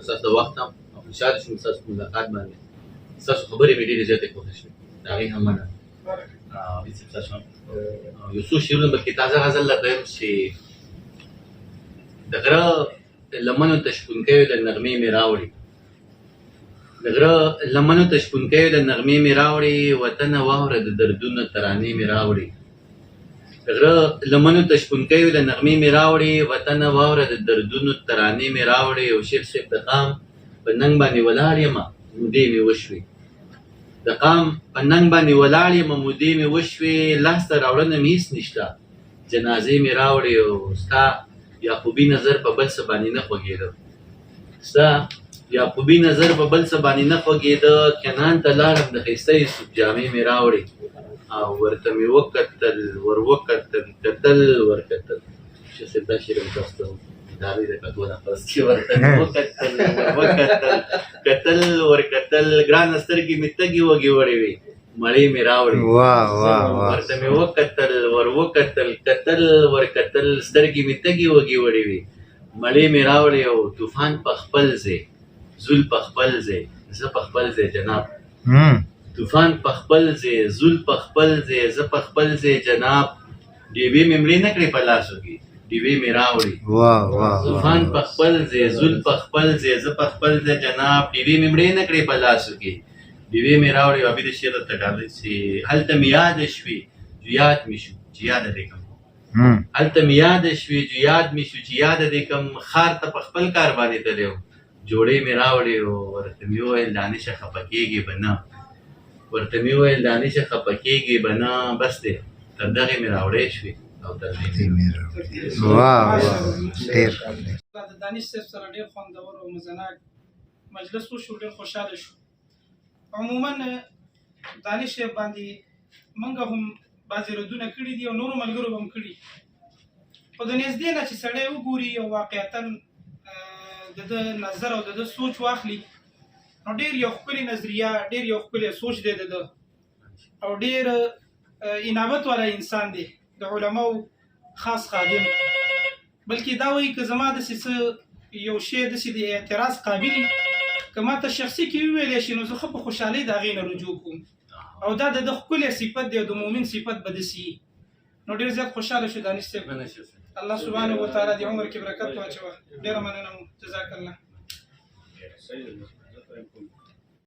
اساس د وخت هم او خوشحاله شوم ستاسو په ملاقات باندې. ستاسو خبرې مې ډېرې زیاتې خوښې شوې، د هغې هم مننه. یو څو شعرونه بلکې تازه غزل درته وایم چې د غره لمنو ته شپونکیو له نغمې مې راوړي، د غره لمنو ته شپونکیو له نغمې مې راوړي، وطنه واوره د دردونو ترانې مې راوړي. د غره لمنو ته شپونکیو له نغمې مې راوړي، وطنه واوره د دردونو ترانې مې راوړي. او شیخ صاحب د قام په ننګ باندې ولاړ یمه مودې مې وشوې، د قام په ننګ باندې ولاړ یمه مودې مې وشوې، لاسته راوړنه مې هېڅ نشته جنازې مې راوړي. او ستا یعقوبي نظر په بل څه باندې نه خوږېده، ستا یعقوبي نظر په بل څه باندې نه خوږېده. کنعان ته لاړم د ښایسته یوسف جامې مې راوړې، او ورته مې وکتل ور وکتل کتل ور کتل. شیخ صاحب دا شعر مې تاسو ته د هغې د کتو نه پس چې ورته مې وکتل ور وکتل کتل ور کتل، ګرانه سترګې مې تږې وږې وړې وې مړې مې راوړې. ورته مې وکتل ور وکتل کتل ور کتل، سترګې مې تږې وږې وړې وې مړې مې راوړې. او طوفان په خپل ځای زول په خپل ځای زه په خپل ځای جناب، طوفان په خپل ځای زول په خپل ځای زه په خپل ځای جناب، ډیوې مې مړې نه کړې په لاسو کې ډیوې مې راوړې. طوفان په خپل ځای زول په خپل ځای زه په خپل ځای جناب، ډیوې مې مړې نه کړې په لاسو کې ډیوې مې راوړې. او د شعر ته ډالۍ چې هلته مې یاده شوې جو یاد مې شو چې یاده دې کړم، هلته مې یاده شوې جو یاد مې شو چې یاده دې کړم، ښار ته په خپل کار باندې تللی وم جوړې مې راوړې. او ورته مې وویل دانشه خفه کېږې به نه، ورته مې وویل دانشه خفه کېږې به نه، بس دی تر دغې مې راوړې شوې او تر دې مې راوړې. د دانش صاحب سره ډېر خوندور او مزناک مجلس وشو، ډېر خوشحاله شو. عموما دانش صاحب باندې موږ هم بعضې ردونه کړي دي او نورو ملګرو به هم کړي، خو د نږدې نه چې سړی وګوري او واقعتا د ده نظر او د ده سوچ واخلي نو ډېر یو ښکلې نظریه، ډېر یو ښکلی سوچ دی د ده، او ډېر انابت والا انسان دی، د علماو خاص خادم. بلکې دا وایي که زما داسې څه یو شی داسې د اعتراض قابل وي که ما ته شخصي کې وویلی شي نو زه ښه په خوشحالۍ د هغې نه رجوع کوم، او دا د ده ښکلی صفت دی او د مؤمن صفت به داسې وي. نو ډېر زیات خوشحاله شو دانش صاحب، الله سبحانه وتعالی دې عمر کې برکت واچوه. ډېره مننه مو، جزاک الله.